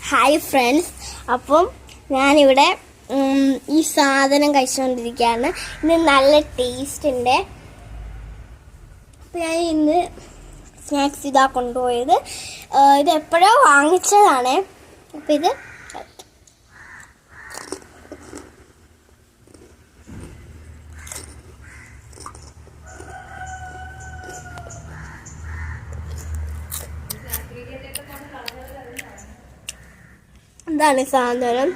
Hi friends, അപ്പം ഞാനിവിടെ ഈ സാധനം കഴിച്ചുകൊണ്ടിരിക്കുകയാണ്. ഇത് നല്ല ടേസ്റ്റ് ഉണ്ട്. അപ്പം ഞാൻ ഇന്ന് സ്നാക്സ് ഇതാ കൊണ്ടുപോയത്. ഇത് എപ്പോഴോ വാങ്ങിച്ചതാണ്. അപ്പം ഇത് എന്താണ് സാധനം?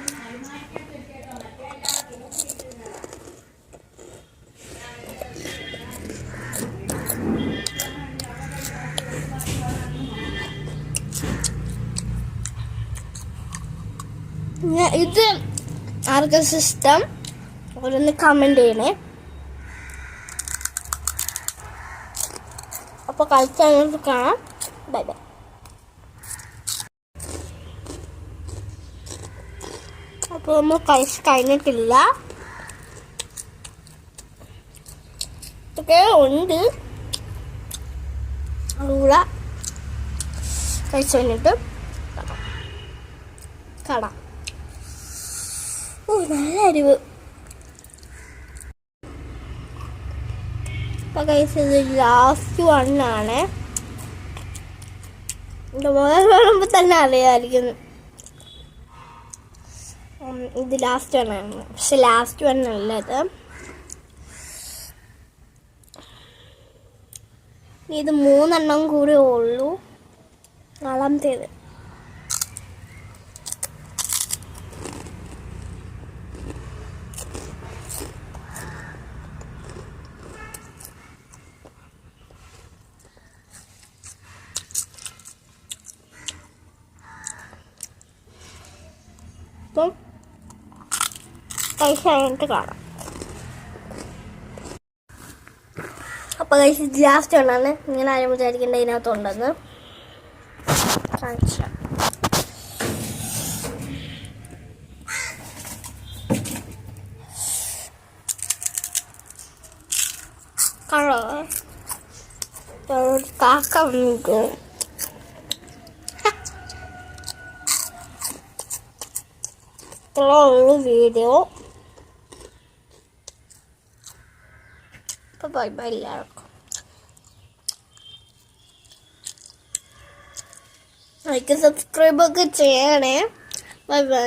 ഇത് ആർക്കും ഇഷ്ടം ഓരോന്ന് കമന്റ് ചെയ്യണേ. അപ്പോൾ കഴിച്ചാൽ കാണാം. Bye bye. അപ്പോൾ നമ്മൾ കഴിച്ച് കഴിഞ്ഞിട്ടില്ല. ഇതൊക്കെ ഉണ്ട്. അതുകൂടെ കഴിച്ച് കഴിഞ്ഞിട്ട് കാണാം. നല്ല അരിവ്. ഇപ്പം കഴിച്ചത് ലാസ്റ്റ് വണ്ണാണ്. മുതൽ കാണുമ്പോൾ തന്നെ അറിയാമായിരിക്കുന്നു ഇത് ലാസ്റ്റ് വണ്ണാണ്. പക്ഷെ ലാസ്റ്റ് വണ്ണല്ല ഇത്. ഇത് 3 എണ്ണം കൂടെ ഉള്ളൂ. നാലാമത്തേത്. അപ്പം കഴിച്ച് കഴിഞ്ഞിട്ട് കാണാം. അപ്പോൾ കഴിച്ച് ലാസ്റ്റ് കൊണ്ടാണ്. ഇങ്ങനെ ആരും വിചാരിക്കേണ്ട ഇതിനകത്തുണ്ടെന്ന്. കാണിച്ച കാണോ കാക്ക വന്നിട്ട് ഇത്രയുള്ളൂ വീഡിയോ. അപ്പോൾ ബൈ ബൈ എല്ലാവർക്കും. ലൈക്ക് സബ്സ്ക്രൈബ് ഒക്കെ ചെയ്യണേ. Bye bye.